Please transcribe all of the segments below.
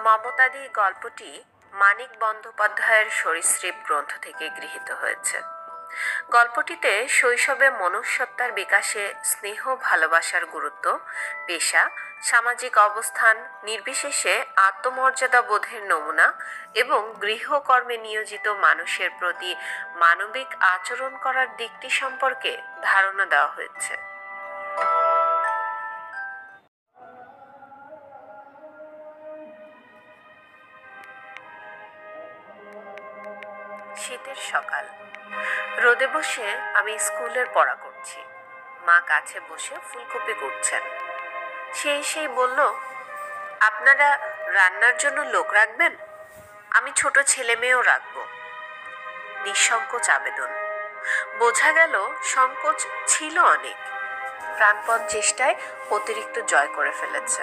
মমতাদি গল্পটি মানিক বন্দ্যোপাধ্যায়ের সরীসৃপ গ্রন্থ থেকে গৃহীত হয়েছে। গল্পটিতে শৈশবে মনুষ্যত্বার বিকাশে স্নেহ ভালোবাসার গুরুত্ব, পেশা, সামাজিক অবস্থান নির্বিশেষে আত্মমর্যাদা বোধের নমুনা এবং গৃহকর্মে নিয়োজিত মানুষের প্রতি মানবিক আচরণ করার দিকটি সম্পর্কে ধারণা দেওয়া হয়েছে। শীতের সকাল, রোদে বসে আমি স্কুলের পড়া করছি। মা কাছে বসে ফুলকপি কুটছেন। সে এসেই বলল, আপনারা রান্নার জন্য লোক রাখবেন? আমি ছোট ছেলে মেয়েও রাখবো। নিঃসংকোচ আবেদন। বোঝা গেল সংকোচ ছিল অনেক, প্রাণপণ চেষ্টায় অতিরিক্ত জয় করে ফেলেছে।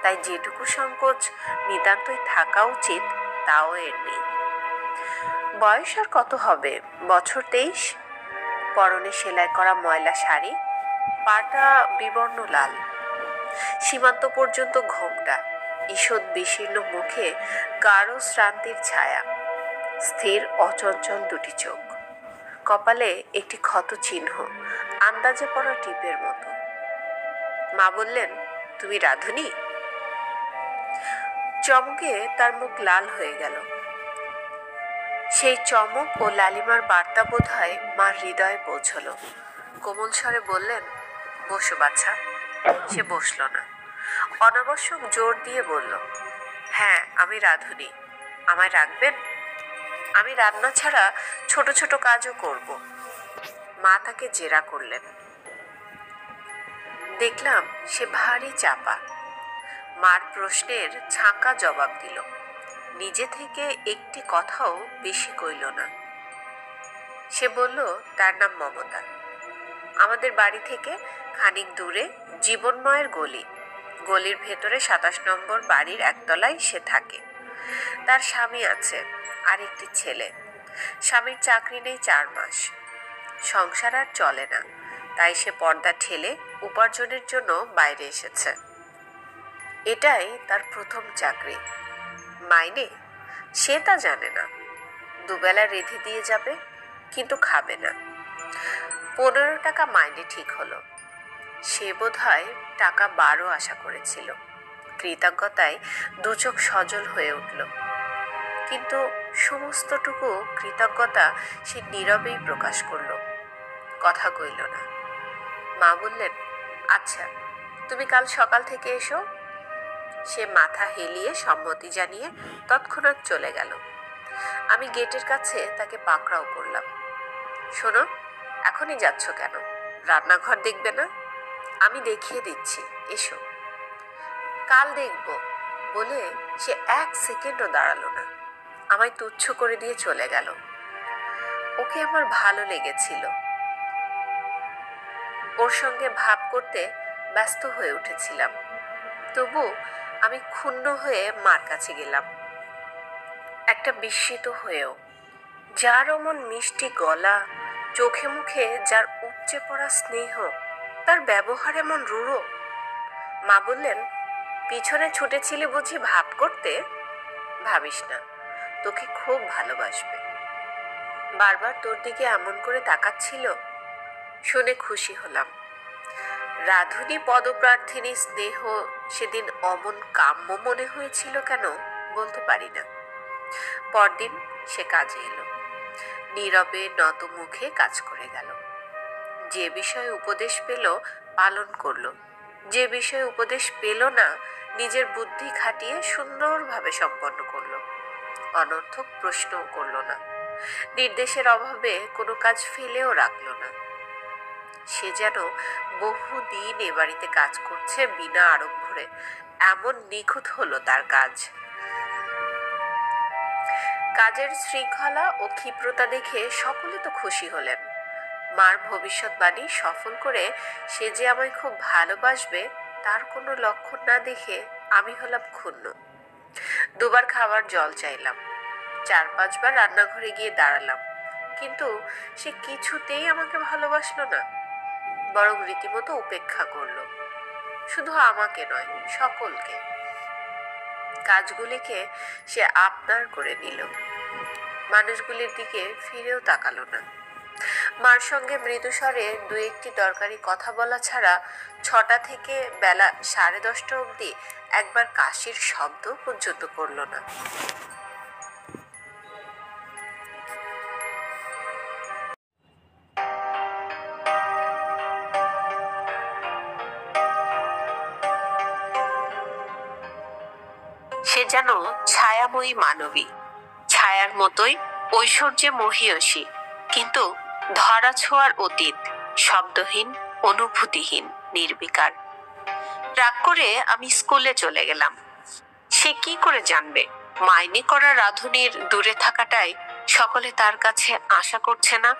তাই যেটুকু সংকোচ নিতান্তই থাকা উচিত তাও এর নেই। বয়স আর কত হবে, বছর 23। পরনে সেলাই করা ময়লা শাড়ি, পাটা বিবর্ণ লাল, সীমান্ত পর্যন্ত ঘোমটা, ঈষৎ বিশীর্ণ মুখে গাঢ় শ্রান্তির ছায়া, স্থির অচঞ্চল দুটি চোখ, কপালে একটি ক্ষত চিহ্ন আন্দাজে পড়া টিপের মতো। মা বললেন, তুমি রাঁধুনি? চমকে তার মুখ লাল হয়ে গেল। সেই চমক ও লালিমার বার্তা বোধ হয় মার হৃদয়ে পৌঁছল। কোমল স্বরে বললেন, বসো বাছা। সে বসল না, অনাবশ্যক জোর দিয়ে বলল, হ্যাঁ আমি রাঁধুনি, আমায় রাখবেন? আমি রান্না ছাড়া ছোট ছোট কাজও করব। মা তাকে জেরা করলেন। দেখলাম সে ভারী চাপা। মার প্রশ্নের ছাঁকা জবাব দিল, নিজে থেকে একটি কথাও বেশি কইল না। সে বলল, তার নাম মমতা। আমাদের বাড়ি থেকে খানিক দূরে জীবনময়ের গলি, গলির ভেতরে 27 নম্বর বাড়ির একতলায় সে থাকে। তার স্বামী আছে আর একটি ছেলে। স্বামীর চাকরি নেই 4 মাস। সংসার আর চলে না, তাই সে পর্দা ঠেলে উপার্জনের জন্য বাইরে এসেছে। এটাই তার প্রথম চাকরি। মাইনে সে তা জানে না। দুবেলা রেঁধে দিয়ে যাবে, কিন্তু খাবে না। 15 টাকা মাইনে ঠিক হলো। সে বোধহয় টাকা 12 আশা করেছিল। কৃতজ্ঞতায় দু চোখ সজল হয়ে উঠল, কিন্তু সমস্তটুকু কৃতজ্ঞতা সে নীরবেই প্রকাশ করল, কথা কইল না। মা বললেন, আচ্ছা তুমি কাল সকাল থেকে এসো। সে মাথা হেলিয়ে সম্মতি জানিয়ে তৎক্ষণাৎ চলে গেল। আমি গেটের কাছে তাকে পাকড়াও করলাম। শোনো, এখনই যাচ্ছ কেন? রান্নাঘর দেখবে না? আমি দেখিয়ে দিচ্ছি, এসো। কাল দেখব বলে সে 1 সেকেন্ডও দাঁড়ালো না, আমায় তুচ্ছ করে দিয়ে চলে গেল। ওকে আমার ভালো লেগেছিল। ওর সঙ্গে ভাব করতে ব্যস্ত হয়ে উঠেছিলাম। তবু আমি ক্ষুণ্ণ হয়ে মার কাছে গেলাম, একটা বিস্মিত হয়েও। যার অমন মিষ্টি গলা, চোখে মুখে যার উপচে পড়া স্নেহ, তার ব্যবহার এমন রূঢ়। মা বললেন, পিছনে ছুটেছিলি বুঝি ভাব করতে? ভাবিস না, তোকে খুব ভালোবাসবে। বারবার তোর দিকে এমন করে তাকাচ্ছিল। শুনে খুশি হলাম। রাধুনী পদপ্রার্থিনী স্নেহ সেদিন অমন কাম্য মনে হয়েছিল কেন বলতে পারি না। পরদিন সে কাজে এলো, নীরবে নত মুখে কাজ করে গেল। যে বিষয়ে উপদেশ পেল পালন করলো, যে বিষয়ে উপদেশ পেল না নিজের বুদ্ধি খাটিয়ে সুন্দরভাবে সম্পন্ন করলো। অনর্থক প্রশ্নও করলো না, নির্দেশের অভাবে কোনো কাজ ফেলেও রাখলো না। সে যেন বহুদিন এ বাড়িতে কাজ করছে বিনা আড়ম্বরে, এমন নিখুঁত হলো তার কাজ। কাজের শৃঙ্খলা ও ক্ষিপ্রতা দেখে সকলে তো খুশি হলেন। মার ভবিষ্যৎবাণী সফল করে সে যে আমায় খুব ভালোবাসবে তার কোনো লক্ষণ না দেখে আমি হলাম ক্ষুণ্ণ। 2 বার খাবার জল চাইলাম, 4-5 বার রান্নাঘরে গিয়ে দাঁড়ালাম, কিন্তু সে কিছুতেই আমাকে ভালোবাসলো না, বরং রীতিমতো উপেক্ষা করলো। শুধু আমাকে নয়, সকলকে। কাজগুলিকে সে আপনার করে নিল। মানুষগুলির দিকে ফিরেও তাকালো না। মার সঙ্গে মৃদুস্বরে দু একটি দরকারি কথা বলা ছাড়া 6টা থেকে বেলা 10:30 অবধি একবার কাশির শব্দ পর্যন্ত করল না। সে যেন ছায়াময়ী মানবী, ছায়ার মতোই ঐশ্বর্যে মহীয়সী, কিন্তু ধরা ছোঁয়ার অতীত, শব্দহীন, অনুভূতিহীন, নির্বিকার। রাগ করে আমি স্কুলে চলে গেলাম। সে কি করে জানবে মাইনে করা রাধুনির দূরে থাকাটাই সকলে তার কাছে আশা করছে না?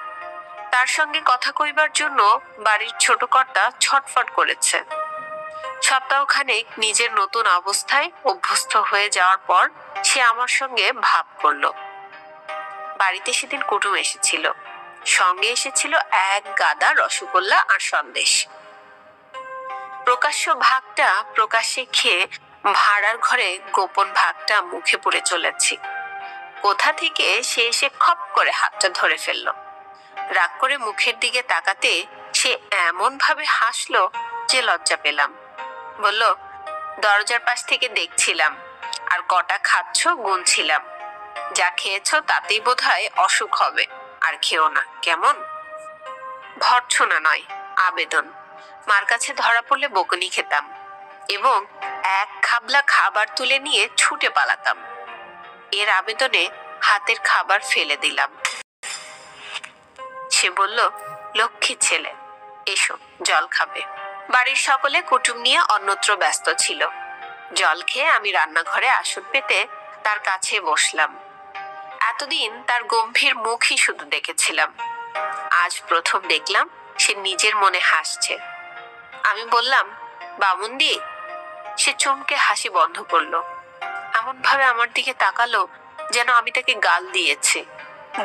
তার সঙ্গে কথা কইবার জন্য বাড়ির ছোট কর্তা ছটফট করেছে। সপ্তাহখানেক নিজের নতুন অবস্থায় অভ্যস্ত হয়ে যাওয়ার পর সে আমার সঙ্গে ভাব করল। বাড়িতে সেদিন কুটুম এসেছিল, সঙ্গে এসেছিল এক গাদা রসগোল্লা আর সন্দেশ। প্রকাশ্য ভাগটা প্রকাশ্যে খেয়ে ভাড়ার ঘরে গোপন ভাগটা মুখে পুরে চলেছি। কোথা থেকে সে এসে খপ করে হাতটা ধরে ফেলল। রাগ করে মুখের দিকে তাকাতে সে এমন ভাবে হাসলো যে লজ্জা পেলাম। বলল, দরজার পাশ থেকে দেখছিলাম, আর কটা খাচ্ছ গুনছিলাম। যা খেয়েছ তাতেই বোধহয় অসুখ হবে, আর খেও না, কেমন? ভর্ৎসনা নয়, আবেদন। মার কাছে ধরা পড়লে বকুনি খেতাম এবং এক খাবলা খাবার তুলে নিয়ে ছুটে পালাতাম। এর আবেদনে হাতের খাবার ফেলে দিলাম। সে বলল, লক্ষ্মী ছেলে, এসো জল খাবে। বাড়ির সকলে কুটুম নিয়ে অন্যত্র ব্যস্ত ছিল। জল খেয়ে আমি রান্নাঘরে আসন পেতে তার কাছে বসলাম। এতদিন তার গম্ভীর মুখই শুধু দেখেছিলাম, আজ প্রথম দেখলাম সে নিজের মনে হাসছে। আমি বললাম, বামুনদি। সে চমকে হাসি বন্ধ করলো। এমন ভাবে আমার দিকে তাকালো যেন আমি তাকে গাল দিয়েছি।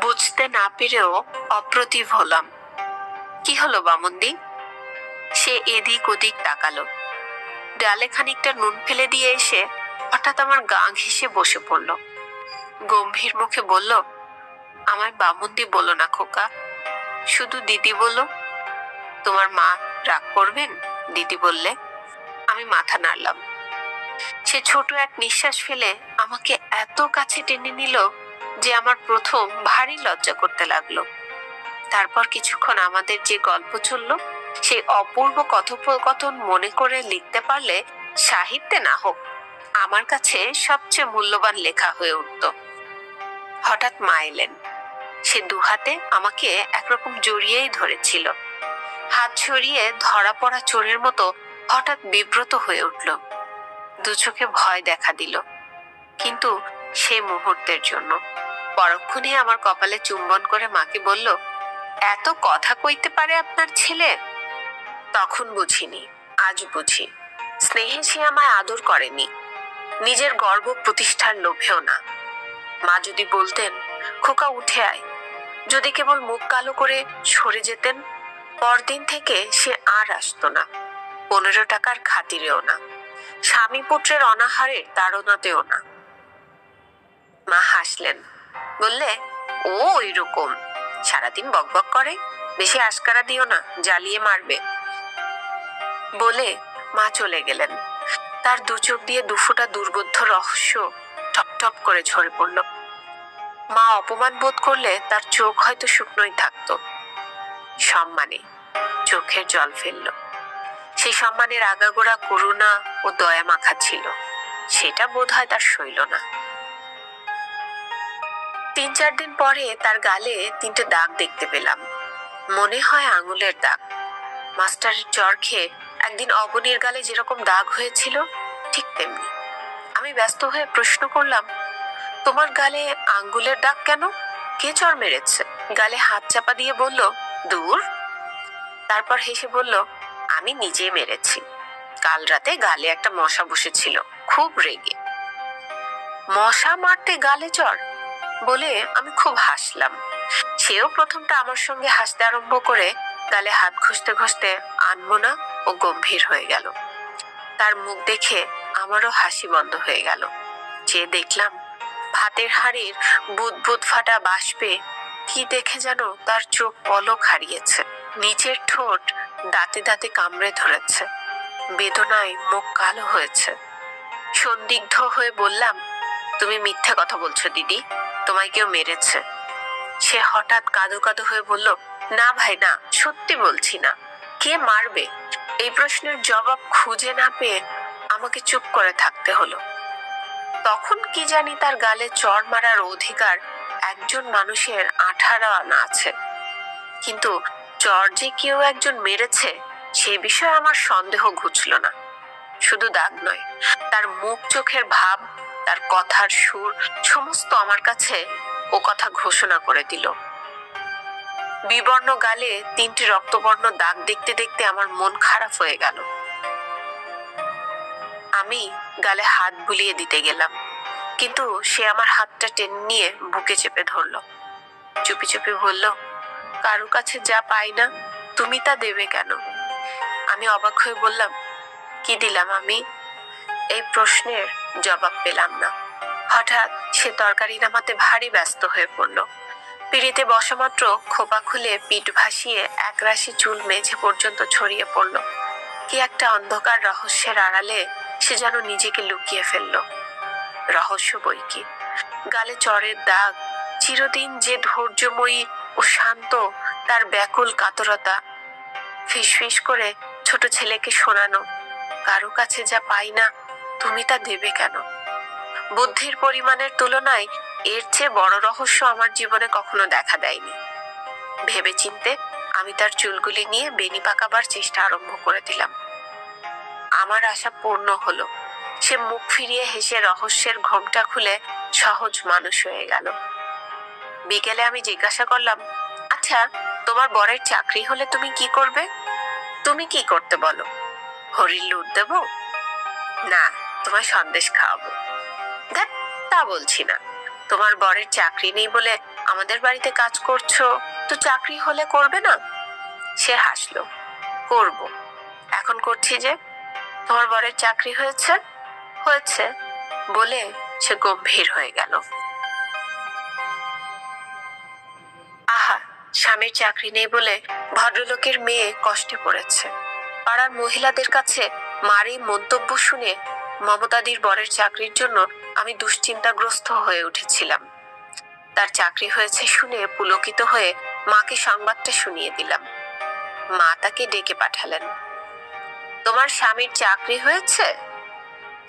বুঝতে না পেরেও অপ্রতিভ হলাম। কি হলো বামুনদি? সে এদিক ওদিক তাকালো। ডালে খানিকটা নুন ফেলে দিয়ে এসে হঠাৎ আমার গা ঘেঁষে বসে পড়ল। গম্ভীর মুখে বলল, আমায় বামুনদি বলো না খোকা, শুধু দিদি বলো। তোমার মা রাগ করবেন দিদি বললে? আমি মাথা নাড়লাম। সে ছোট এক নিঃশ্বাস ফেলে আমাকে এত কাছে টেনে নিল যে আমার প্রথম ভারী লজ্জা করতে লাগলো। তারপর কিছুক্ষণ আমাদের যে গল্প চলল সেই অপূর্ব কথোপকথন মনে করে লিখতে পারলে সাহিত্যে না হোক আমার কাছে সবচেয়ে মূল্যবান লেখা হয়ে উঠত। হঠাৎ মা এলেন। সে দুহাতে আমাকে একরকম জড়িয়েই ধরেছিল। হাত ছড়িয়ে ধরা পড়া চোরের মতো হঠাৎ বিব্রত হয়ে উঠল। দু চোখে ভয় দেখা দিল, কিন্তু সে মুহূর্তের জন্য। পরক্ষণে আমার কপালে চুম্বন করে মাকে বলল, এত কথা কইতে পারে আপনার ছেলে? তখন বুঝিনি, আজ বুঝি। স্নেহে সে আমায় আদর করেনি, নিজের গর্ব প্রতিষ্ঠার লোভেও না। মা যদি বলতেন, খোকা উঠে আয়, যদি কেবল মুখ কালো করে সরে যেতেন, পরদিন থেকে সে আর আসতো না। 15 টাকার খাতিরেও না, স্বামী পুত্রের অনাহারের তাড়নাতেও না। মা হাসলেন, বললে, ও ওইরকম, সারাদিন বকবক করে, বেশি আশকারা দিও না, জ্বালিয়ে মারবে। বলে মা চলে গেলেন। তার দু চোখ দিয়ে দুফোঁটা দুর্বোধ্য রহস্য টপ টপ করে ঝরে পড়ল। মা অপমান বোধ করলে তার চোখ হয়তো শুকনোই থাকতো। সম্মানে চোখের জল ফেলল। সেই সম্মানের আগাগোড়া করুণা ও দয়া মাখা ছিল, সেটা বোধ হয় তার সইল না। 3-4 দিন পরে তার গালে 3টে দাগ দেখতে পেলাম, মনে হয় আঙুলের দাগ। মাস্টারের জ্বর খেয়ে একদিন অবনীর গালে যেরকম দাগ হয়েছিল ঠিক তেমনি। আমি ব্যস্ত হয়ে প্রশ্ন করলাম, তোমার গালে আঙ্গুলের দাগ কেন? কে জ্বর মেরেছে? গালে হাত চাপা দিয়ে বলল, দূর। তারপর হেসে বলল, আমি নিজে মেরেছি। কাল রাতে গালে একটা মশা বসেছিল, খুব রেগে। মশা মারতে গালে জ্বর? বলে আমি খুব হাসলাম। সেও প্রথমটা আমার সঙ্গে হাসতে আরম্ভ করে গালে হাত ঘষতে ঘষতে আনমনা ও গম্ভীর হয়ে গেল। তার মুখ দেখে আমারও হাসি বন্ধ হয়ে গেল। চেয়ে দেখলাম ভাতের হাঁড়ির বুদবুদ ফাটা বাষ্পে কি দেখে যেন তার চোখ পলক হারিয়েছে। নিচের ঠোঁট দাঁতে দাঁতে কামড়ে ধরেছে, বেদনায় মুখ কালো হয়েছে। সন্দিগ্ধ হয়ে বললাম, তুমি মিথ্যে কথা বলছো দিদি, তোমায় কেউ মেরেছে। সে হঠাৎ কাঁদো কাঁদো হয়ে বলল, না ভাই না, সত্যি বলছি না। কে মারবে? এই প্রশ্নের জবাব খুঁজে না পেয়ে আমাকে চুপ করে থাকতে হলো। তখন কি জানি তার গালে চড় মারার অধিকার একজন মানুষের 18 আনা আছে, কিন্তু চড় যে কেউ একজন মেরেছে সে বিষয়ে আমার সন্দেহ ঘুচল না। শুধু দাগ নয়, তার মুখ চোখের ভাব, তার কথার সুর, সমস্ত আমার কাছে ও কথা ঘোষণা করে দিল। বিবর্ণ গালে 3টি রক্তবর্ণ দাগ দেখতে দেখতে আমার মন খারাপ হয়ে গেল। আমি গালে হাত বুলিয়ে দিতে গেলাম, কিন্তু সে আমার হাতটা টেনে নিয়ে বুকে চেপে ধরল। চুপি চুপি বলল, কারো কাছে যা পাই না তুমি তা দেবে কেন? আমি অবাক হয়ে বললাম, কি দিলাম আমি? এই প্রশ্নের জবাব পেলাম না। হঠাৎ সে তরকারি নামাতে ভারী ব্যস্ত হয়ে পড়ল। পিড়িতে বসা মাত্র খোপা খুলে পিঠ ভাসিয়ে একরাশি চুল মেঝে পর্যন্ত ছড়িয়ে পড়ল। কি একটা অন্ধকার রহস্যের আড়ালে সে যেন নিজেকে লুকিয়ে ফেলল। রহস্য বই কি, গালে চড়ের দাগ, চিরদিন যে ধৈর্যময়ী ও শান্ত তার ব্যাকুল কাতরতা, ফিসফিস করে ছোট ছেলেকে শোনানো, কারো কাছে যা পাই না তুমি তা দেবে কেন? বুদ্ধির পরিমাণের তুলনায় এর চেয়ে বড় রহস্য আমার জীবনে কখনো দেখা দেয়নি। ভেবেচিন্তে আমি তার চুলগুলি নিয়ে বেনি পাকাবার চেষ্টা আরম্ভ করে দিলাম। আমার আশা পূর্ণ হলো। সে মুখ ফিরিয়ে হেসে রহস্যের ঘোমটা খুলে সহজ মানুষ হয়ে গেল। বিকেলে আমি জিজ্ঞাসা করলাম, আচ্ছা, তোমার বরের চাকরি হলে তুমি কি করবে? তুমি কি করতে বলো? হরির লুট দেব? না, তোমায় সন্দেশ খাওয়াবো। দেখ, তা বলছি না। তোমার বরের চাকরি নেই বলে আমাদের বাড়িতে কাজ করছো, তো চাকরি হলে করবে না? সে হাসলো, করব, এখন করছি যে। তোমার বরের চাকরি হয়েছে? হয়েছে বলে সে গম্ভীর হয়ে গেল। আহা, স্বামীর চাকরি নেই বলে ভদ্রলোকের মেয়ে কষ্টে পড়েছে। পাড়ার মহিলাদের কাছে মার এই মন্তব্য শুনে মমতাদির বরের চাকরির জন্য আমি দুশ্চিন্তাগ্রস্ত হয়ে উঠেছিলাম। তার চাকরি হয়েছে শুনে পুলকিত হয়ে মাকে সংবাদটা শুনিয়ে দিলাম। মা তাকে ডেকে পাঠালেন। তোমার স্বামীর চাকরি হয়েছে?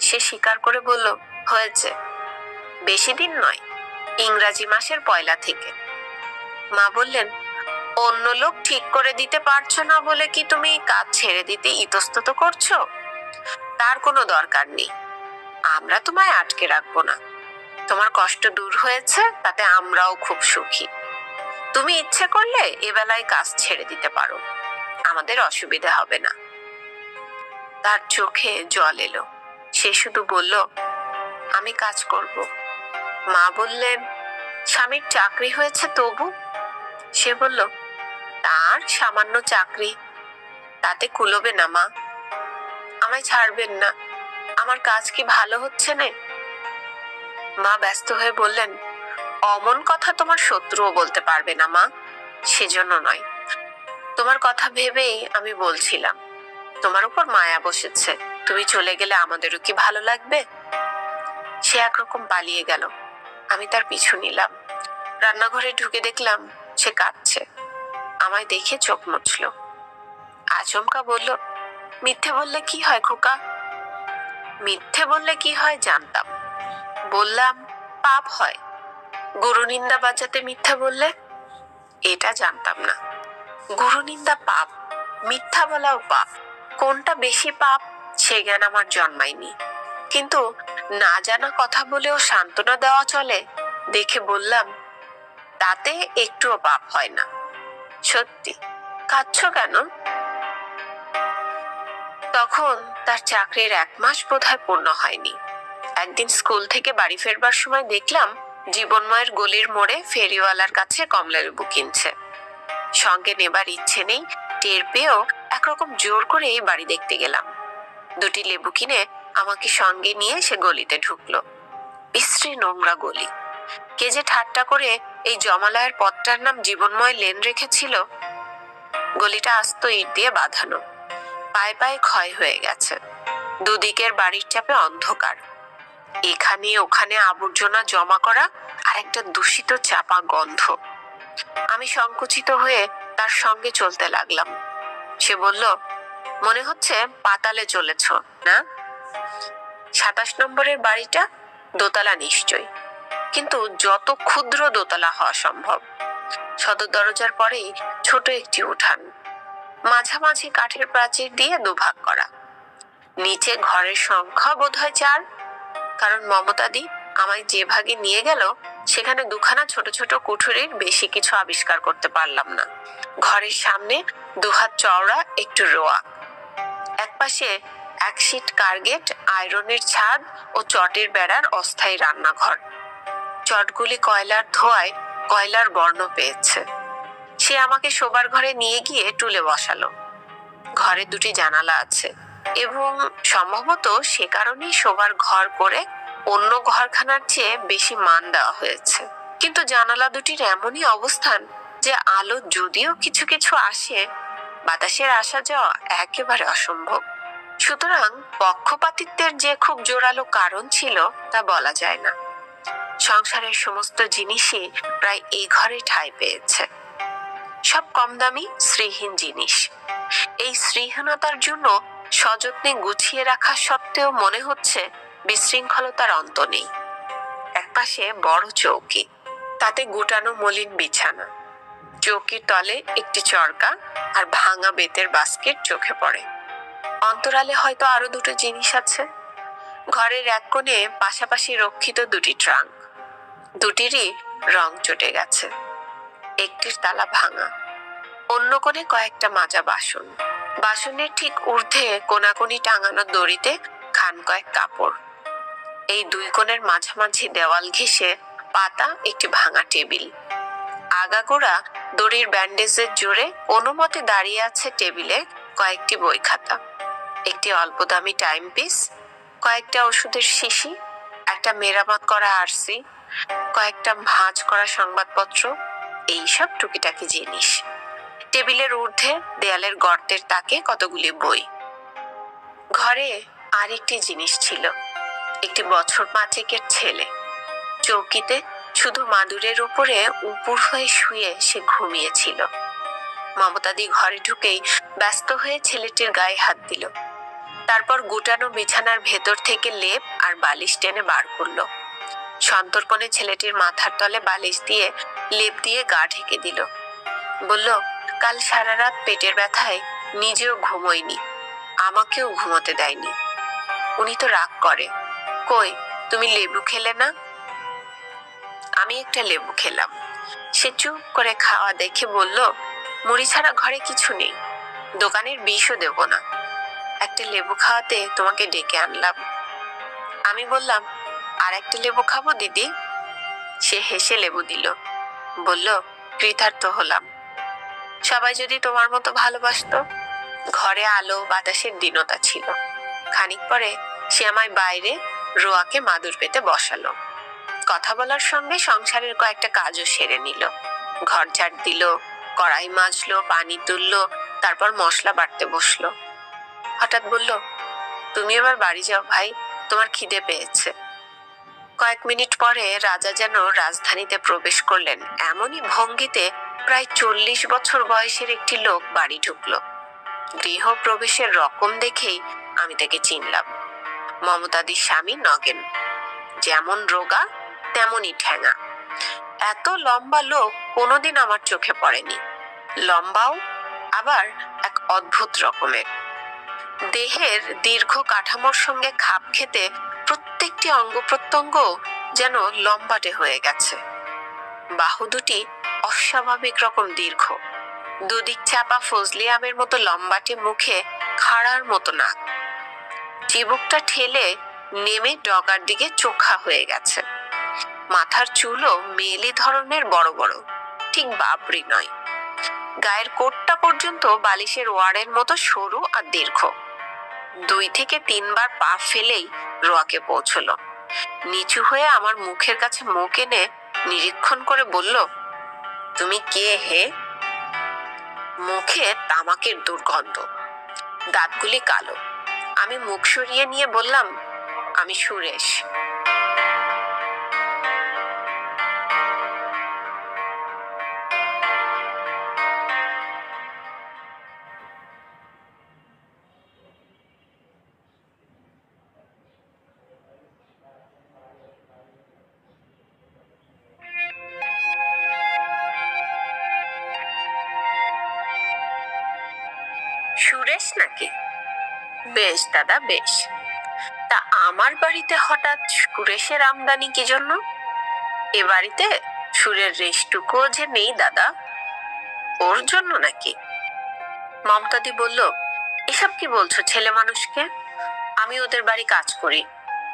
সে স্বীকার করে বলল, হয়েছে, বেশি দিন নয়, ইংরাজি মাসের 1 থেকে। মা বললেন, অন্য লোক ঠিক করে দিতে পারছো না বলে কি তুমি কাজ ছেড়ে দিতে ইতস্তত করছো? তার কোনো দরকার নেই, আমরা তোমায় আটকে রাখবো না। তোমার কষ্ট দূর হয়েছে, তাতে আমরাও খুব সুখী। তুমি ইচ্ছে করলে এবেলায় কাজ ছেড়ে দিতে পারো, আমাদের অসুবিধা হবে না। তার চোখে জল এলো। সে শুধু বলল, আমি কাজ করব। মা বললেন, স্বামীর চাকরি হয়েছে তবু? সে বলল, তার সামান্য চাকরি, তাতে কুলোবে না মা। আমায় ছাড়বেন না, আমার কাজ কি ভালো হচ্ছে না? মা ব্যস্ত হয়ে বললেন, অমন কথা তোমার শত্রুও বলতে পারবে না মা, সেজন্য নয়। তোমার কথা ভেবেই আমি বলছিলাম, তোমার উপর মায়া বসেছে, তুমি চলে গেলে আমাদেরও কি ভালো লাগবে? সে একরকম পালিয়ে গেল। আমি তার পিছু নিলাম। রান্নাঘরে ঢুকে দেখলাম সে কাঁদছে। আমায় দেখে চোখ মুছল। আচমকা বলল, মিথ্যে বললে কি হয় খোকা? মিথ্যে বললে কি হয় জানতাম। বললাম, পাপ হয়। গুরুনিন্দা বাঁচাতে মিথ্যা বললে? এটা জানতাম না। গুরুনিন্দা পাপ, মিথ্যা বলাও পাপ। কোনটা বেশি পাপ সে জ্ঞান আমার জন্মায়নি, কিন্তু না জানা কথা বলেও সান্ত্বনা দেওয়া চলে দেখে বললাম, তাতে একটুও পাপ হয় না। সত্যি, কাঁদছো কেন? তখন তার চাকরির 1 মাস বোধহয় পূর্ণ হয়নি। একদিন স্কুল থেকে বাড়ি ফেরবার সময় দেখলাম জীবনময়ের গলির মোড়ে ফেরিওয়ালার কাছে কমলালেবু কিনছে। সঙ্গে নেবার ইচ্ছে নেই টের পেয়েও একরকম জোর করে এই বাড়ি দেখতে গেলাম। 2টি লেবু কিনে আমাকে সঙ্গে নিয়ে সে গলিতে ঢুকলো। বিশ্রী নোংরা গলি। কে যে ঠাট্টা করে এই জমালয়ের পথটার নাম জীবনময় লেন রেখেছিল। গলিটা আস্ত ইট দিয়ে বাঁধানো, পায়ে পায়ে ক্ষয় হয়ে গেছে। দুদিকের বাড়ির চাপে অন্ধকার, এখানে ওখানে আবর্জনা জমা করা আর একটা দূষিত চাপা গন্ধ। আমি সংকুচিত হয়ে তার সঙ্গে চলতে লাগলাম। সে বলল, মনে হচ্ছে পাতালে চলেছ না? 27 নম্বরের বাড়িটা দোতলা নিশ্চয়, কিন্তু যত ক্ষুদ্র দোতলা হওয়া সম্ভব। সদর দরজার পরেই ছোট একটি উঠান, মাঝামাঝি কাঠের প্রাচীর দিয়ে দুভাগ করা। নিচে ঘরের সংখ্যা বোধহয় 4, কারণ মমতাদি আমায় যে ভাগে নিয়ে গেল সেখানে দুখানা ছোট ছোট কুঠুরির বেশি কিছু আবিষ্কার করতে পারলাম না। ঘরের সামনে 2 হাত চওড়া একটু রোয়া, একপাশে 1 শীট কার্গেট, আয়রনের ছাদ ও চটের বেড়ার অস্থায়ী রান্নাঘর। চটগুলি কয়লার ধোঁয়ায় কয়লার বর্ণ পেয়েছে। সে আমাকে শোবার ঘরে নিয়ে গিয়ে টুলে বসালো। ঘরে 2টি জানালা আছে এবং সম্ভবত সে কারণেই শোবার ঘর করে অন্য ঘরখানার চেয়ে বেশি মান দেওয়া হয়েছে। কিন্তু জানালা 2টির এমনই অবস্থান যে আলো যদিও কিছু কিছু আসে, বাতাসের আসা যাওয়া একেবারে অসম্ভব। সুতরাং পক্ষপাতিত্বের যে খুব জোরালো কারণ ছিল তা বলা যায় না। সংসারের সমস্ত জিনিসই প্রায় এই ঘরে ঠাঁই পেয়েছে। সব কম দামি শ্রীহীন জিনিস। এই শ্রীহীনতার জন্য সযত্নে গুছিয়ে রাখা সত্ত্বেও মনে হচ্ছে বিশৃঙ্খলতার অন্ত নেই। একপাশে বড় চৌকি, তাতে গুটানো মলিন বিছানা। চৌকির তলে একটি চরকা আর ভাঙা বেতের বাস্কেট চোখে পড়ে। অন্তরালে হয়তো আরো 2টো জিনিস আছে। ঘরের এক কোণে পাশাপাশি রক্ষিত 2টি ট্রাঙ্ক, 2টিরই রং চটে গেছে, একটির তালা ভাঙা। অন্য কোণে কয়েকটা মাজা বাসন, বাসনের ঠিক ঊর্ধ্বে কোনাকুনি টাঙানো দড়িতে খান কয়েক কাপড়। এই 2 কোণের মাঝামাঝি দেওয়াল ঘেঁষে পাতা একটি ভাঙা টেবিল। আগাগোড়া দড়ির ব্যান্ডেজের জোরে অনুমতে দাঁড়িয়ে আছে টেবিলে কয়েকটি বই খাতা, একটি অল্প দামি টাইম পিস, কয়েকটা ওষুধের শিশি, একটা মেরামত করা আরসি, কয়েকটা ভাঁজ করা সংবাদপত্র, এইসব টুকিটাকি জিনিস। টেবিলের ঊর্ধ্বে দেয়ালের গর্তের তাকে কতগুলি বই। ঘরে আরেকটি জিনিস ছিল, একটি বছর 5-এর ছেলে। চৌকিতে শুধু মাদুরের উপরে উপুর হয়ে শুয়ে সে ঘুমিয়েছিল। মমতাদি ঘরে ঢুকেই ব্যস্ত হয়ে ছেলেটির গায়ে হাত দিল। তারপর গুটানো বিছানার ভেতর থেকে লেপ আর বালিশ টেনে বার করলো। সন্তর্পণে ছেলেটির মাথার তলে বালিশ দিয়ে লেপ দিয়ে গা ঢেকে দিল। বলল, কাল সারা রাত পেটের ব্যথায় নিজেও ঘুমোয়নি, আমাকেও ঘুমোতে দেয়নি। উনি তো রাগ করে, কই তুমি লেবু খেলে না? আমি একটা লেবু খেলাম। সে চুপ করে খাওয়া দেখে বলল, মুড়ি ছাড়া ঘরে কিছু নেই, দোকানের বিষও দেব না, একটা লেবু খাওয়াতে তোমাকে ডেকে আনলাম। আমি বললাম, আর একটা লেবু খাবো দিদি। সে হেসে লেবু দিল, বলল, কৃতার্থ হলাম। সবাই যদি তোমার মতো ভালোবাসতো। ঘরে আলো বাতাসের দীনতা ছিল। খানিক পরে সে আমায় বাইরে রোয়াকে মাদুর পেতে বসালো। কথা বলার সঙ্গে সংসারের কয়েকটা কাজও সেরে নিল। ঘর ঝাড় দিল, কড়াই মাজলো, পানি তুললো, তারপর মশলা বাটতে বসলো। হঠাৎ বলল, তুমি এবার বাড়ি যাও ভাই, তোমার খিদে পেয়েছে। কয়েক মিনিট পরে রাজা যেন রাজধানীতে প্রবেশ করলেন এমনই ভঙ্গিতে প্রায় 40 বছর বয়সের একটি লোক বাড়ি ঢুকলো। গৃহ প্রবেশের রকম দেখেই আমি তাকে চিনলাম। মমতাদির স্বামী নগেন, যেমন রোগা তেমনই ঠ্যাঙা। এত লম্বা লোক কোনোদিন আমার চোখে পড়েনি। লম্বাও আবার এক অদ্ভুত রকমের। দেহের দীর্ঘ কাঠামোর সঙ্গে খাপ খেতে প্রত্যেকটি অঙ্গ প্রত্যঙ্গ যেন লম্বাটে হয়ে গেছে। বাহু 2টি অস্বাভাবিক রকম দীর্ঘ, দুদিক চাপা ফজলি আমের মতো লম্বাটে মুখে খাড়ার মতো নাক। চিবুকটা ঠেলে নেমে ডগার দিকে চোখা হয়ে গেছে। মাথার চুলও মেয়েলি ধরনের বড় বড়, ঠিক বাবরি নয়। গায়ের কোটটা পর্যন্ত বালিশের ওয়ারের মতো সরু আর দীর্ঘ। 2 থেকে 3 বার পা ফেলেই রোয়াকে পৌঁছলো। নিচু হয়ে আমার মুখের কাছে মুখ এনে নিরীক্ষণ করে বলল, তুমি কে হে? মুখে তামাকের দুর্গন্ধ, দাঁতগুলি কালো। আমি মুখ সরিয়ে নিয়ে বললাম, আমি সুরেশ। সুরেশ নাকি? বেশ দাদা, বেশ। তা আমার বাড়িতে হঠাৎ সুরেশের আমদানি কি জন্য? এ বাড়িতে সুরের রেশটুকুও যে নেই দাদা। ওর জন্য নাকি? মমতাদি বলল, এসব কি বলছো ছেলে মানুষকে? আমি ওদের বাড়ি কাজ করি,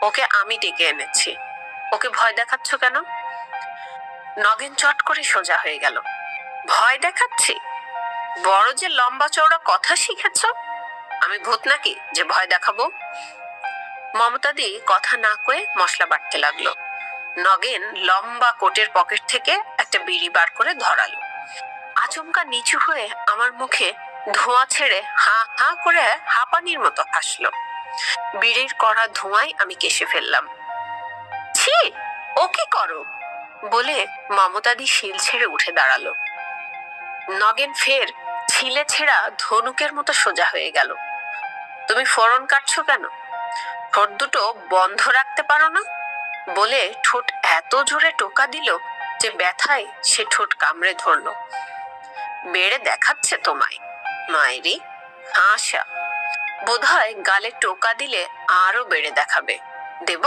ওকে আমি ডেকে এনেছি। ওকে ভয় দেখাচ্ছ কেন? নগেন চট করে সোজা হয়ে গেল। ভয় দেখাচ্ছি? বড় যে লম্বা চওড়া কথা শিখেছ, আমি ভূত নাকি যে ভয় দেখাবো? মমতাদি কথা না কয়ে মশলা বাটতে লাগলো। নগেন লম্বা কোটের পকেট থেকে একটা বিড়ি বার করে ধরালো। আচমকা নিচু হয়ে আমার মুখে ধোঁয়া ছেড়ে হা হা করে হাঁপানির মতো হাসলো। বিড়ির কড়া ধোঁয়ায় আমি কেশে ফেললাম। ছি, ও কি করো? বলে মমতাদি শিল ছেড়ে উঠে দাঁড়ালো। নগেন ফের ছিলে ছেঁড়া ধনুকের মতো সোজা হয়ে গেল। তুমি ফোড়ন কাটছো কেন? ঠোঁট দুটো বন্ধ রাখতে পারো না? বলে ঠোঁট এত জোরে টোকা দিল যে ব্যথায় সে ঠোঁট কামড়ে ধরলো। বেড়ে দেখাচ্ছে তোমায়? মায়েরি হাসা, বোধহয় গালে টোকা দিলে আরো বেড়ে দেখাবে। দেব?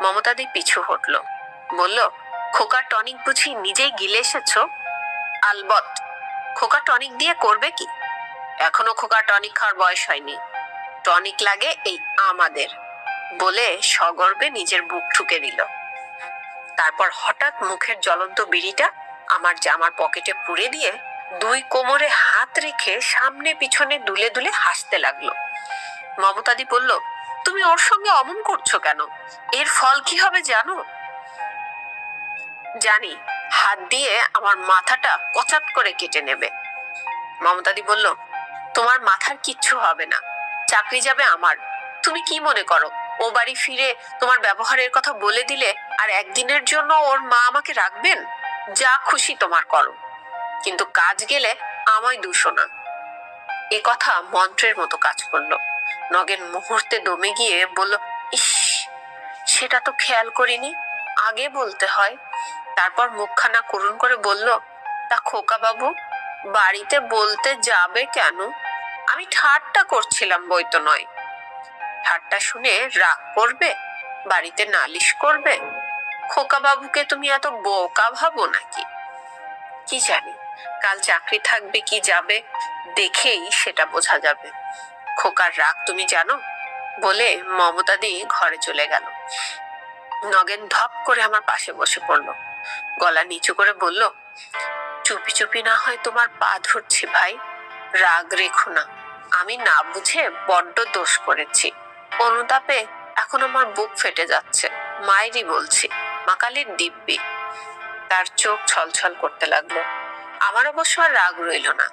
মমতাদি পিছু হটলো, বলল, খোকা টনিক বুঝি নিজেই গিলে এসেছ? আলবত। খোকা টনিক দিয়ে করবে কি? এখনো খোকা টনিক খাওয়ার বয়স হয়নি। টনিক লাগে এই আমাদের। বলে সগর্বে নিজের বুক ঠুকে দিল। তারপর হঠাৎ মুখের জ্বলন্ত বিড়িটা আমার জামার পকেটে পুরে দিয়ে দুই কোমরে হাত রেখে সামনে পিছনে দুলে দুলে হাসতে লাগলো। মমতাদি বলল, তুমি ওর সঙ্গে অমন করছো কেন? এর ফল কি হবে জানো? জানি, হাত দিয়ে আমার মাথাটা কচাত করে কেটে নেবে। মমতাদি বলল, তোমার মাথার কিচ্ছু হবে না, চাকরি যাবে আমার। তুমি কি মনে করো ও বাড়ি ফিরে তোমার ব্যবহারের কথা বলে দিলে আর একদিনের জন্য ওর মা আমাকে রাখবেন? যা খুশি তোমার করো, কিন্তু কাজ গেলে আমায় দুশো না। এ কথা মন্ত্রের মতো কাজ করলো। নগেন মুহূর্তে দমে গিয়ে বলল, ইস, সেটা তো খেয়াল করিনি, আগে বলতে হয়। তারপর মুখখানা করুণ করে বলল, তা খোকা বাবু বাড়িতে বলতে যাবে কেন? আমি ঠাট্টা করছিলাম, বই তো নয়। ঠাট্টা শুনে রাগ করবে, বাড়িতে নালিশ করবে? খোকা বাবুকে তুমি এত বোকা ভাবো নাকি? কি জানি, কাল চাকরি থাকবে কি যাবে, দেখেই সেটা বোঝা যাবে। খোকার রাগ তুমি জানো? বলে মমতাদি ঘরে চলে গেল। নগেন ধপ করে আমার পাশে বসে পড়লো, গলা নিচু করে বলল, চুপি চুপি না হয় তোমার পা ধরছি ভাই, রাগ রেখো না। আমি না বুঝে বড্ড দোষ করেছি। অনুতাপে এখন আমার বুক ফেটে যাচ্ছে। মায়েরই বলছি, মা কালীর দিব্যি। তার চোখ ছলছল করতে লাগলো। আমার অবশ্য আর রাগ রইল না,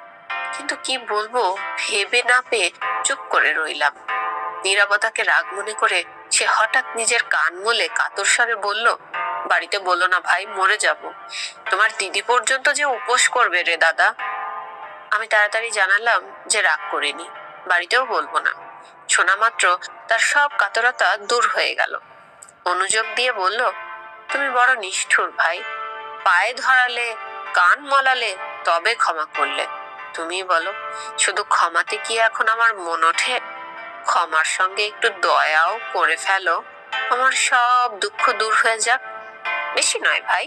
কিন্তু কি বলবো ভেবে না পেয়ে চুপ করে রইলাম। নীরবতাকে রাগ মনে করে সে হঠাৎ নিজের কান মলে কাতর স্বরে বলল, বাড়িতে বলো না ভাই, মরে যাব। তোমার দিদি পর্যন্ত যে উপোস করবে রে দাদা। আমি তাড়াতাড়ি জানালাম যে রাগ করিনি, বাড়িতেও বলবো না। শোনা মাত্র তার সব কাতরতা দূর হয়ে গেল। অনুযোগ দিয়ে বলল, তুমি বড় নিষ্ঠুর ভাই, পায়ে ধরালে, কান মলালে, তবে ক্ষমা করলে। তুমি বলো, শুধু ক্ষমাতে কি এখন আমার মন ওঠে? ক্ষমার সঙ্গে একটু দয়াও করে ফেলো, আমার সব দুঃখ দূর হয়ে যাক। বেশি নয় ভাই,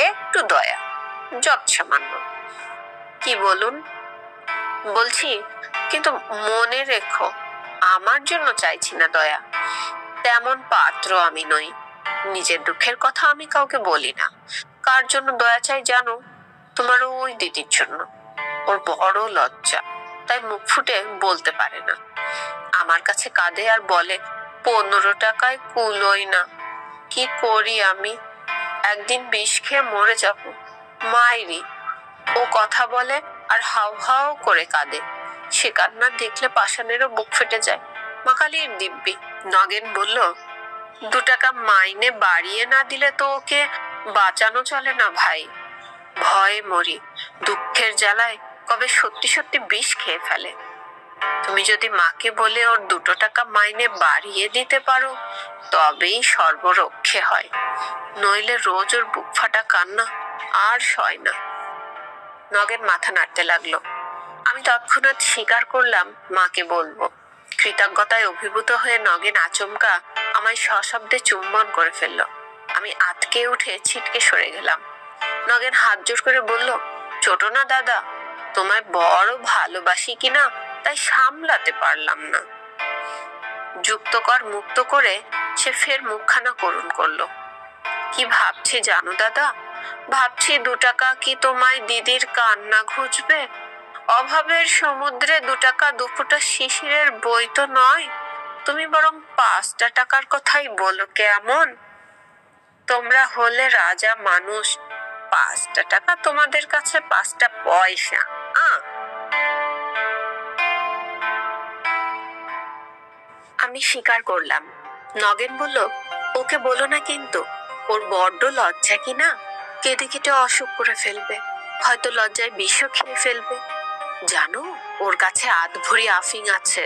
একটু দয়া, যত সামান্য। কি বলুন? বলছি, কিন্তু মনে রেখো, আমার জন্য চাইছি না দয়া। তেমন পাত্র আমি নই। নিজের দুঃখের কথা আমি কাউকে বলি না। কার জন্য দয়া চাই জানো? তোমার ওই দিদির জন্য। ওর বড় লজ্জা, তাই মুখ ফুটে বলতে পারে না। আমার কাছে কাঁদে আর বলে, 15 টাকায় কুলোই না। কি করি আমি? একদিন বিষ খেয়ে মরে যাব। মাইরি, ও কথা বলে আর হাউ হাউ করে কাঁদে। সে কান্না দেখলে পাষাণেরও বুক ফেটে যায়। মা কালীর দিব্যি। নগেন বলল, 2 টাকা মাইনে বাড়িয়ে না দিলে তো ওকে বাঁচানো চলে না ভাই। ভয়ে মরি, দুঃখের জ্বালায় কবে সত্যি সত্যি বিষ খেয়ে ফেলে। তুমি যদি মাকে বলে ওর 2 টাকা মাইনে বাড়িয়ে দিতে পারো তবেই সর্বরক্ষে হয়, নইলে রোজ ওর বুক ফাটা কান্না আর সয় না। নগেন মাথা নাড়তে লাগলো। আমি তৎক্ষণাৎ স্বীকার করলাম মাকে বলবো। কৃতজ্ঞতায় অভিভূত হয়ে নগেন আচমকা আমায় সশব্দে চুম্বন করে ফেললো। আমি আতকে উঠে ছিটকে সরে গেলাম। নগেন হাত জোর করে বলল, ছোট না দাদা, তোমায় বড় ভালোবাসি কিনা তাই সামলাতে পারলাম না। যুক্তকর মুক্ত করে সে ফের মুখখানা করুণ করলো। কি ভাবছি জানো দাদা? ভাবছি 2 টাকা কি তোমায় দিদির কান্না ঘুচবে? অভাবের সমুদ্রে 2 টাকা দুফোঁটা শিশিরের বই তো নয়। তুমি বরং 5টা টাকার কথাই বলো কেমন? তোমরা হলে রাজা মানুষ, 5টা টাকা তোমাদের কাছে 5টা পয়সা। আমি স্বীকার করলাম। নগেন বলল, ওকে বলো না কিন্তু, ওর বড্ড লজ্জা কিনা, কেঁদে কেটে অসুখ করে ফেলবে, হয়তো লজ্জায় বিষও খেয়ে ফেলবে। জানো, ওর কাছে আধভরি আফিং আছে।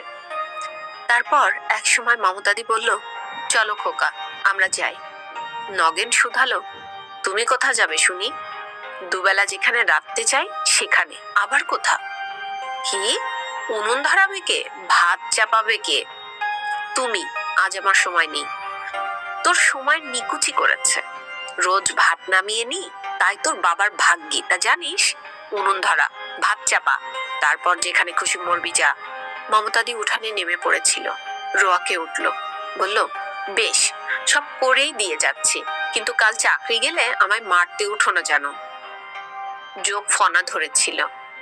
তারপর এক সময় মমতাদি বলল, চলো খোকা, আমরা যাই। নগেন শুধালো, তুমি কোথা যাবে শুনি? দুবেলা যেখানে রাখতে চাই সেখানে। আবার কোথা? কি? উনুন ধরাবে কে? ভাত চাপাবে কে? তুমি। আজ আমার সময় নেই। তোর সময় নিকুচি করেছে। রোজ ভাত নামিয়ে নি, তাই তোর বাবার ভাগ্যি, তা জানিস? উনুন ধরা, ভাত চাপা, তারপর যেখানে খুশি মরবি যা। মমতাদি উঠানে নেমে পড়েছিল। রোয়াকে উঠল, বলল, বেশ, সব করেই দিয়ে যাচ্ছি, কিন্তু কাল চাকরি গেলে আমায় মারতে উঠো না জানো। যোগ ফনা ধরেছিল,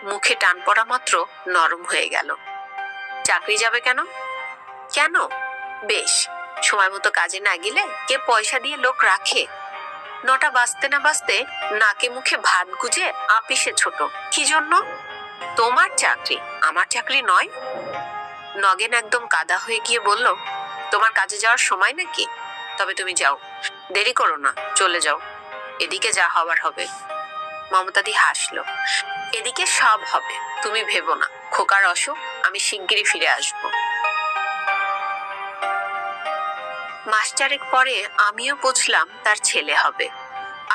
মুখে টান পড়া মাত্র নরম হয়ে গেল। চাকরি যাবে কেন? কেন? বেশ, সময় মতো কাজে না গেলে কে পয়সা দিয়ে লোক রাখে? 9টা বাজতে না বাজতে নাকে মুখে ভাত গুজে আপিসে ছোট। কি জন্য? তোমার চাকরি, আমার চাকরি নয়। নগেন একদম কাদা হয়ে গিয়ে বলল, তোমার কাজে যাওয়ার সময় নাকি? তবে তুমি যাও, দেরি করো না, চলে যাও। এদিকে যা হবার হবে। মমতাদি হাসলো। এদিকে সব হবে, তুমি ভেবো না। খোকার অসুখ, আমি শিগগিরই ফিরে আসবো। মাস 4 পরে আমিও বুঝলাম তার ছেলে হবে।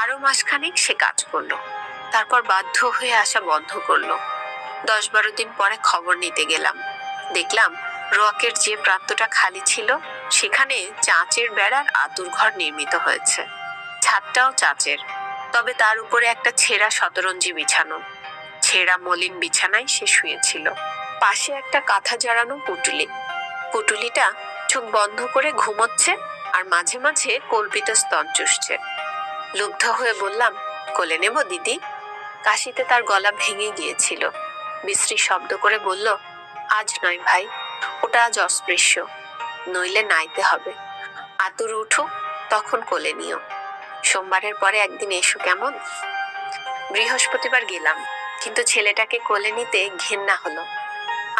আরো মাসখানেক সে কাজ করলো, তারপর বাধ্য হয়ে আসা বন্ধ করলো। 10-12 দিন পরে খবর নিতে গেলাম। দেখলাম রকের যে প্রান্তটা খালি ছিল সেখানে চাঁচের বেড়ার আতুর ঘর নির্মিত হয়েছে। ছাদটাও চাঁচের, তবে তার উপরে একটা ছেঁড়া শতরঞ্জি বিছানো। ছেঁড়া মলিন বিছানায় সে শুয়েছিল। পাশে একটা কাঁথা জড়ানো পুটুলি। পুটুলিটা চোখ বন্ধ করে ঘুমোচ্ছে আর মাঝে মাঝে কল্পিত স্তন চুষছে। লুব্ধ হয়ে বললাম, কোলে নেব দিদি? কাশিতে তার গলা ভেঙে গিয়েছিল। বিশ্রী শব্দ করে বলল, আজ নয় ভাই, ওটা আজ অস্পৃশ্য, নইলে নাইতে হবে। আতুর উঠুক, তখন কোলে নিও। সোমবারের পরে একদিন এসো কেমন? বৃহস্পতিবার গেলাম, কিন্তু ছেলেটাকে কোলে নিতে ঘেন্না হলো।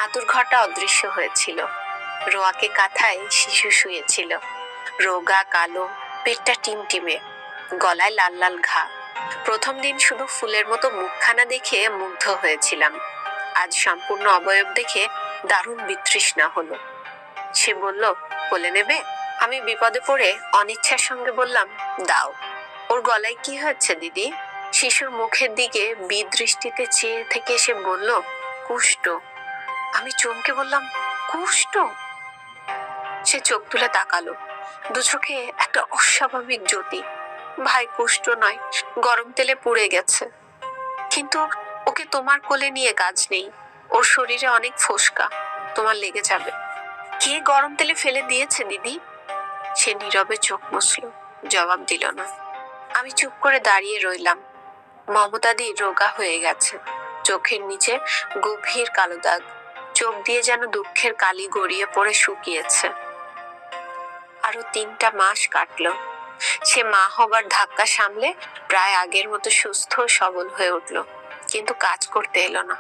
আতুর ঘরটা অদৃশ্য হয়েছিল। রোয়াকে কাঁথায় শিশু শুয়েছিল, রোগা কালো, পেটটা টিমটিমে, গলায় লাল লাল ঘা। প্রথম দিন শুধু ফুলের মতো মুখখানা দেখে মুগ্ধ হয়েছিলাম, আজ সম্পূর্ণ অবয়ব দেখে দারুণ বিতৃষ্ণা হলো। সে বলল, কোলে নেবে? আমি বিপদে পড়ে অনিচ্ছার সঙ্গে বললাম, দাও। ওর গলায় কি হয়েছে দিদি? শিশুর মুখের দিকে বিদৃষ্টিতে চেয়ে থেকে সে বলল, কুষ্ঠ। আমি চমকে বললাম, কুষ্ঠ? সে চোখ তুলে তাকালো, দু চোখে একটা অস্বাভাবিক জ্যোতি। ভাই, কুষ্ঠ নয়, গরম তেলে পুড়ে গেছে। কিন্তু ওকে তোমার কোলে নিয়ে কাজ নেই, ওর শরীরে অনেক ফোসকা, তোমার লেগে যাবে। কে গরম তেলে ফেলে দিয়েছে দিদি? সে নীরবে চোখ মুছল, জবাব দিল না। আমি চুপ করে দাঁড়িয়ে রইলাম। মমতাদি রোগা হয়ে গেছে, চোখের নিচে গভীর কালো দাগ, চোখ দিয়ে যেন দুঃখের কালি গড়িয়ে পড়ে শুকিয়েছে। আরো 3টা মাস কাটলো। সে মা হবার ধাক্কা সামলে প্রায় আগের মতো সুস্থ সবল হয়ে উঠলো, কিন্তু কাজ করতে এলো না।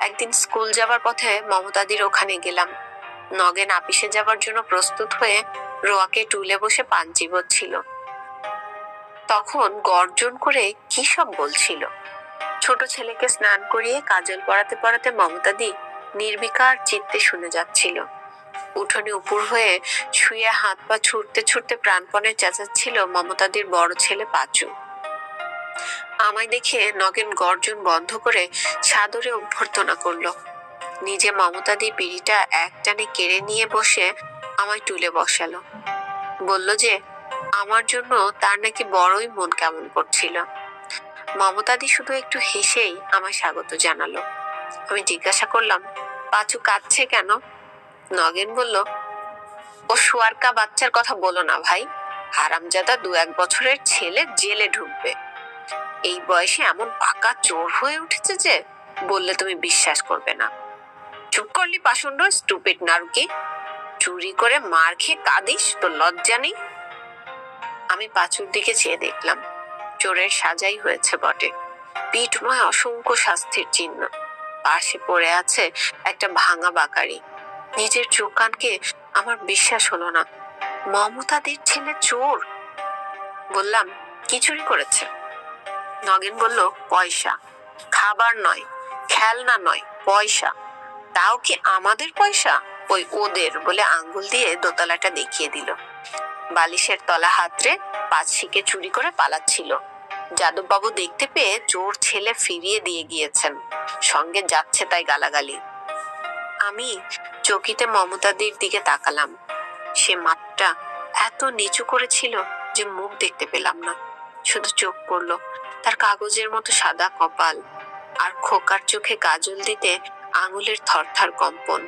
একদিন স্কুল যাবার পথে মমতাদির ওখানে গেলাম। নগেন আপিসে যাবার জন্য প্রস্তুত হয়ে রোয়াকে টুলে বসে পান চিবোচ্ছিল। তখন গর্জন করে কি সব বলছিল। ছোট ছেলেকে স্নান করিয়ে কাজল পরাতে পরাতে মমতাদি নির্বিকার চিত্তে শুনে যাচ্ছিল। উঠোনে উপুর হয়ে শুয়ে হাত পা ছুটতে ছুটতে প্রাণপণে চেঁচাচ্ছিল মমতাদির বড় ছেলে পাঁচু। আমায় দেখে নগেন গর্জন বন্ধ করে সাদরে অভ্যর্থনা করলো। নিজে মমতাদি বিড়িটা একটানে কেড়ে নিয়ে বসে আমায় টুলে বসালো। বলল যে আমার জন্য তার নাকি বড়ই মন কেমন করছিল। মমতাদি শুধু একটু হেসেই আমায় স্বাগত জানালো। আমি জিজ্ঞাসা করলাম, পাঁচু কাঁদছে কেন? নগেন বলল, ও শুয়ারকা বাচ্চার কথা বলো না ভাই। হারামজাদা 2-1 বছরের ছেলে জেলে ঢুকবে। এই বয়সে এমন পাকা চোর হয়ে উঠেছে যে বললে তুমি বিশ্বাস করবে না। চুপ করলি পাষণ্ড, স্টুপিড নারুকি। চুরি করে মার খেয়ে কাঁদিস, তো লজ্জা নেই? আমি পাঁচুর দিকে চেয়ে দেখলাম। চোরের সাজাই হয়েছে বটে, পিঠময় অসংখ্য শাস্তির চিহ্ন। পাশে পড়ে আছে একটা ভাঙা বাকারি। নিজের চোখ কানকে আমার বিশ্বাস হলো না। মমতাদির ছেলে চোর? বললাম, কি চুরি করেছে? নগেন বলল, পয়সা। খাবার নয়, খেলনা নয়, পয়সা। তাও কি আমাদের পয়সা? ওই ওদের বলে আঙ্গুল দিয়ে দোতলাটা দেখিয়ে দিল। বালিশের তলা হাতরে 5 শিকে চুরি করে পালাচ্ছিল। যাদববাবু দেখতে পেয়ে চোর ছেলে ফিরিয়ে দিয়ে গিয়েছেন, সঙ্গে যাচ্ছে তাই গালাগালি। আমি চকিতে মমতাদির দিকে তাকালাম। সে মাথা এত নিচু করেছিল যে মুখ দেখতে পেলাম না, শুধু চোখ পড়লো। তার কাগজের মতো সাদা কপাল, আর খোকার চোখে কাজল দিতে আঙুলের থরথর কম্পন।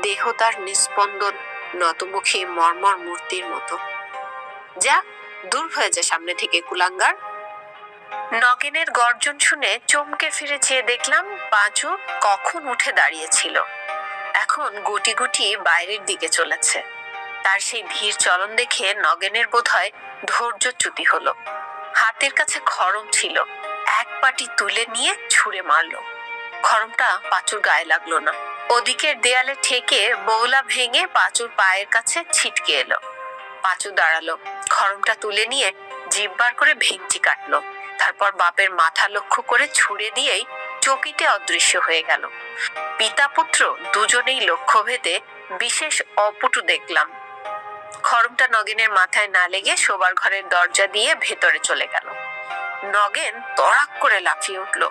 দেহ তার নিস্পন্দন, নতমুখী মর্মর মূর্তির মতো। যা, দূর হয়ে যা সামনে থেকে, কুলাঙ্গার। নগেনের গর্জন শুনে চমকে ফিরে চেয়ে দেখলাম পাঁচু কখন উঠে দাঁড়িয়েছিল। এখন গুটি গুটি বাইরের দিকে চলেছে। তার সেই ধীর চলন দেখে নগেনের বোধহয় ধৈর্যচ্যুতি হলো। হাতের কাছে খড়ম ছিল, এক পাটি তুলে নিয়ে ছুঁড়ে মারলো। খড়মটা পাঁচুর গায়ে লাগলো না। ওদিকের দেয়ালে ঠেকে বৌলা ভেঙে পাঁচুর পায়ের কাছে ছিটকে এলো। পাঁচু দাঁড়ালো, খড়মটা তুলে নিয়ে জিভ বার করে ভেঙচি কাটলো। তারপর বাপের মাথা লক্ষ্য করে ছুঁড়ে দিয়েই চকিতে অদৃশ্য হয়ে গেল। পিতা পুত্র দুজনেই লক্ষ্য ভেদে বিশেষ অপটু দেখলাম। খড়মটা নগেনের মাথায় না লেগে শোবার ঘরের দরজা দিয়ে ভেতরে চলে গেল। নগেন তড়াক করে লাফিয়ে উঠল,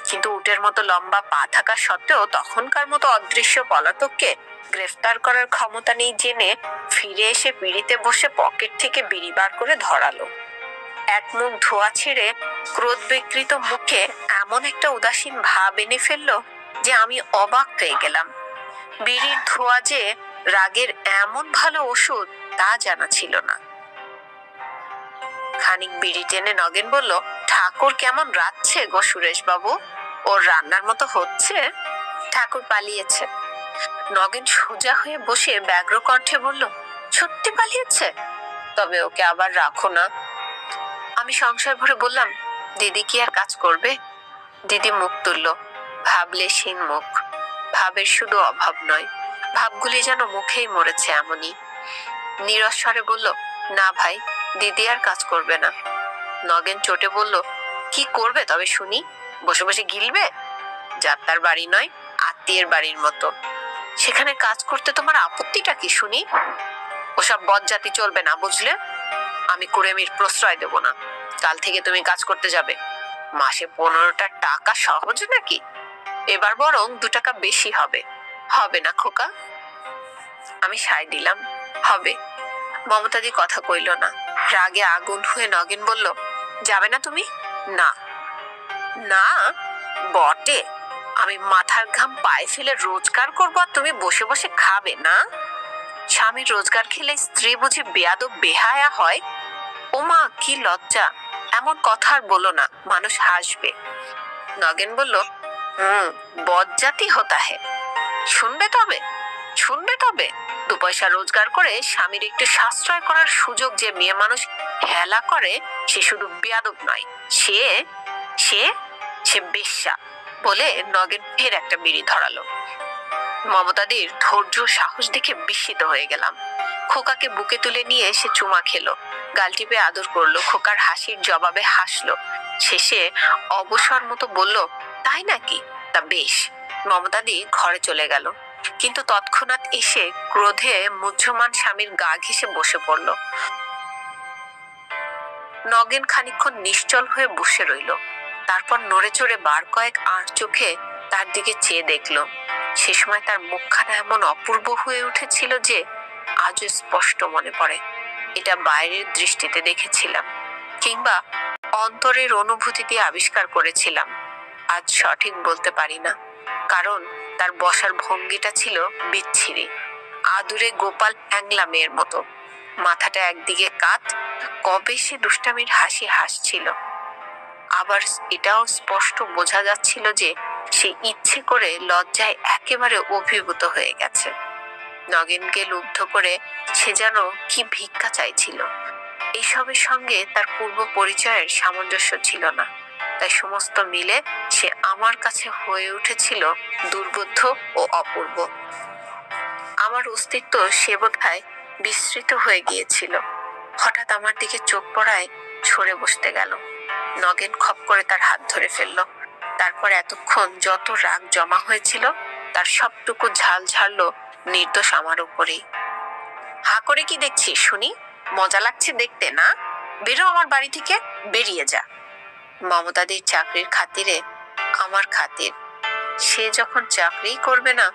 কিন্তু উটের মতো লম্বা পা থাকা সত্ত্বেও তখনকার মতো অদৃশ্য পলাতককে গ্রেফতার করার ক্ষমতা নেই জেনে ফিরে এসে বিড়িতে বসে পকেট থেকে বিড়ি বার করে ধরালো। এক মুখ ধোয়া ছেড়ে ক্রোধ বিকৃত মুখে এমন একটা উদাসীন ভাব এনে ফেললো যে আমি অবাক হয়ে গেলাম। বিড়ির ধোয়া যে রাগের এমন ভালো ওষুধ তা জানা ছিল না। খানিক বিড়ি টেনে নগেন বলল, ঠাকুর কেমন রাচ্ছে গো সুরেশ বাবু? ওর রান্নার মতো হচ্ছে? ঠাকুর পালিয়েছে। নগেন সোজা হয়ে বসে ব্যগ্র কণ্ঠে বলল, সত্যি পালিয়েছে? তবে ওকে আবার রাখো না। আমি সংশয় ভরে বললাম, দিদি কি আর কাজ করবে? দিদি মুখ তুলল, ভাবলেশহীন মুখ। ভাবের শুধু অভাব নয়, ভাবগুলি যেন মুখেই মরেছে এমনই। নীরস স্বরে বলল, না ভাই, দিদি আর কাজ করবে না। নগেন চটে বলল, কি করবে তবে শুনি? বসে বসে গিলবে? যাত্রার বাড়ি নয়, আত্মীয়ের বাড়ির মতো। সেখানে কাজ করতে তোমার আপত্তিটা কি শুনি? ওসব বদজাতি চলবে না, বুঝলে? আমি কুড়েমির প্রশ্রয় দেব না। কাল থেকে তুমি কাজ করতে যাবে। মাসে 15টা টাকা সহজ নাকি? এবার বরং 2 টাকা বেশি হবে। হবে না খোকা? আমি সায় দিলাম, হবে। মমতাদি কথা কইল না। রাগে আগুন হয়ে নগেন বলল, যাবে না তুমি? না। না বটে, আমি মাথার ঘাম পায়ে ফেলে রোজগার করবো আর তুমি বসে বসে খাবে না? স্বামীর রোজগার খেলে স্ত্রী বুঝি বেয়াদব বেহায়া হয়? ওমা, কি লজ্জা! এমন কথা আর বলো না, মানুষ হাসবে। নগেন বলল, বদজাতি হতা হে। শুনবে তবে, শুনবে তবে? পয়সা রোজগার করে স্বামীর একটু সাশ্রয় করার সুযোগ যে মেয়ে মানুষ হেলা করে সে শুধু বেয়াদব নয়, সে সে সে বেশ্যা বলে নগেন ফের একটা বিড়ি ধরালো। মমতাদির ধৈর্য সাহস দেখে বিস্মিত হয়ে গেলাম। খোকাকে বুকে তুলে নিয়ে সে চুমা খেলো, গাল টিপে আদর করলো, খোকার হাসির জবাবে হাসলো, শেষে অবসর মতো বলল, তাই নাকি, তা বেশ। মমতাদি ঘরে চলে গেল, কিন্তু তৎক্ষণাৎ এসে ক্রোধে মুহ্যমান স্বামীর গা ঘেঁষে বসে পড়ল। নগেন খানিকক্ষণ নিশ্চল হয়ে বসে রইল, তারপর নড়ে চড়ে বার কয়েক আর চোখে তার দিকে চেয়ে দেখল। সে সময় তার মুখখানা এমন অপূর্ব হয়ে উঠেছিল যে আজও স্পষ্ট মনে পড়ে এটা বাইরের দৃষ্টিতে দেখেছিলাম কিংবা অন্তরের অনুভূতি দিয়ে আবিষ্কার করেছিলাম, আজ সঠিক বলতে পারি না, কারণ তার বসার ভঙ্গিটা ছিল বিচ্ছিরি, আদুরে গোপাল হ্যাংলা মেয়ের মতো। মাথাটা একদিকে কাত, কবে সে দুষ্টামির হাসি হাসছিল। আবার এটাও স্পষ্ট বোঝা যাচ্ছিল যে সে ইচ্ছে করে লজ্জায় একেবারে অভিভূত হয়ে গেছে। নগেনকে লুব্ধ করে সে যেন কি ভিক্ষা চাইছিল। এইসবের সঙ্গে তার পূর্ব পরিচয়ের সামঞ্জস্য ছিল না, তাই সমস্ত মিলে সে আমার কাছে হয়ে উঠেছিল দুর্বোধ্য ও অপূর্ব। আমার অস্তিত্ব সে বোধহয় বিস্মৃত হয়ে গিয়েছিল। হঠাৎ আমার দিকে চোখ পড়ায় সরে বসতে গেল। নগেন খপ করে তার হাত ধরে ফেলল, তারপর এতক্ষণ যত রাগ জমা হয়েছিল তার সবটুকু ঝাল ঝাড়লো নির্দোষ আমার উপরেই। হা করে কি দেখছিস শুনি, মজা লাগছে দেখতে না? বেরো আমার বাড়ি থেকে, বেরিয়ে যা। মমতাদির চাকরির খাতিরে আমার খাতির, সে যখন চাকরি করবে না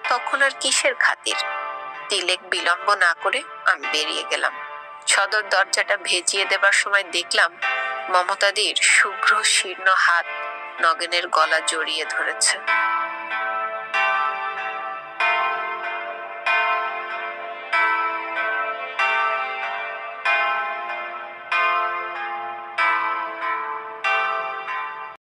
তখন আর কিসের খাতির। তিলেক বিলম্ব না করে আমি বেরিয়ে গেলাম। সদর দরজাটা ভেজিয়ে দেবার সময় দেখলাম মমতাদির শুভ্র শীর্ণ হাত নগেনের গলা জড়িয়ে ধরেছে।